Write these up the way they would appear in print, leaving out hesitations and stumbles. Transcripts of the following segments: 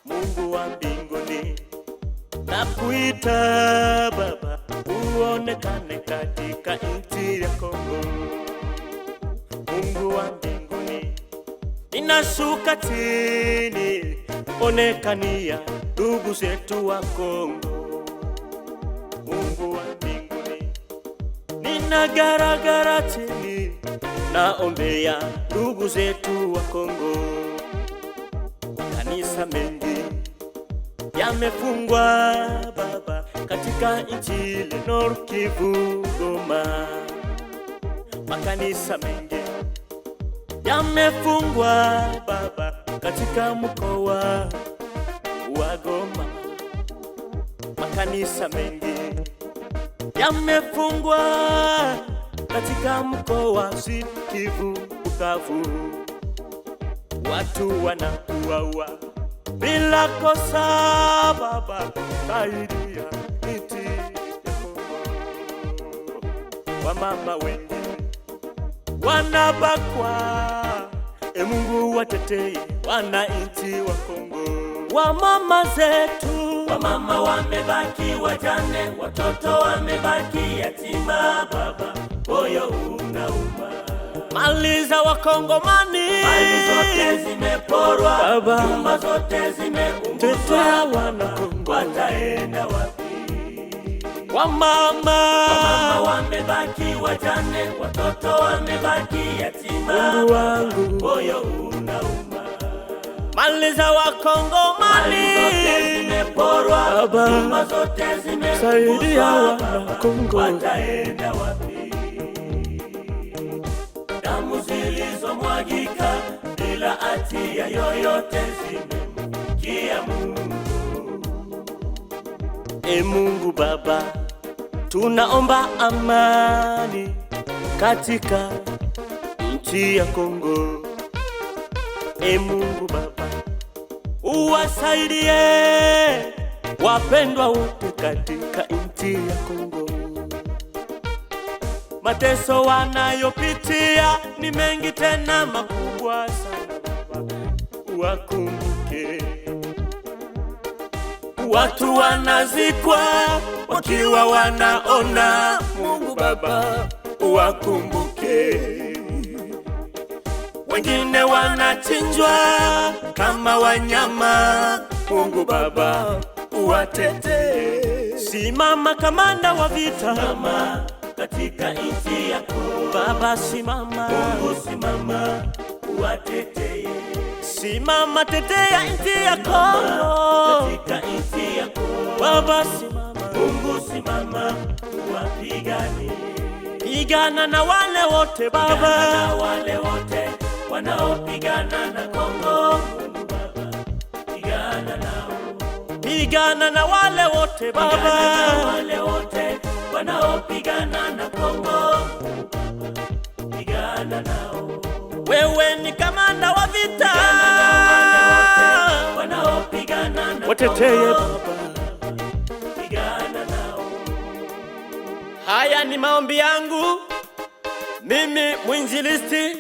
Mungu wa mbinguni, nakuita Baba, uonekane katika nchi ya Kongo. Mungu wa mbinguni, ninashuka chini, onekania ndugu zetu wa Kongo. Mungu wa mbinguni, ninagaragara chini, naombea ndugu zetu wa Kongo. Kanisa mengi yamefungwa Baba katika nchi ya Nord Kivu, Goma. Makanisa mengi yamefungwa Baba katika mkoa wa Goma. Makanisa mengi yamefungwa katika mkoa wa Kivu, Bukavu. Watu wanauawa bila kosa Baba, saidia nchi ya Kongo. Wamama wengi wanabakwa, Mungu watetee wananchi wa Kongo. Wamama zetu, wamama wamebaki wajane, watoto wamebaki yatima Baba, moyo unauma. Mali za Wakongomani, mali zote zimeporwa Baba, nyumba zote zimeunguzwa Baba, wataenda wapi? Wamama wamebaki wajane, watoto wamebaki yatima Mungu wangu, moyo unauma. Mali za Wakongomani, mali zote zimeporwa Baba, nyumba zote zimeunguzwa Baba, wataenda wapi? Damu zilizomwagika bila hatia yoyote zimemkia Mungu. Mungu Baba, tunaomba amani katika nchi ya Kongo. Mungu Baba, uwasaidie wapendwa wote katika nchi ya Kongo. Mateso wanayopitia ni mengi tena makubwa sana, wakumbuke. Watu wanazikwa wakiwa wanaona, Mungu Baba, wakumbuke. Wengine wanachinjwa kama wanyama, Mungu Baba, watetee. Simama kamanda wa vita, simama katika nchi yako Baba, simama Mungu, simama watetee. Simama tetea nchi yako katika nchi yako Baba, simama Mungu, simama wapigane. Pigana na wale wote Baba, pigana na wale wote wanaopigana na Kongo Mungu Baba, pigana nao. Pigana na wale wote Baba, pigana na wale wote wanaopigana na Kongo Baba, pigana nao. Wewe ni kamanda wa vita, pigana na wale wote wanaopigana na wateteye Baba, pigana nao. Haya ni maombi yangu mimi mwinjilisti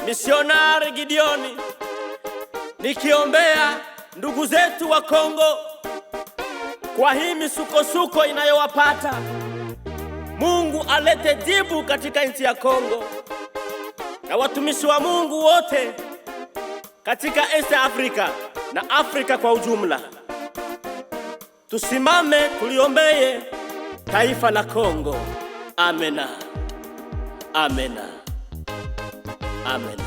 misionari Gideoni, nikiombea ndugu zetu wa Kongo kwa hii misukosuko inayowapata. Mungu alete jibu katika nchi ya Kongo, na watumishi wa Mungu wote katika East Africa na Afrika kwa ujumla, tusimame tuliombee taifa la Kongo. Amena, amena, amena.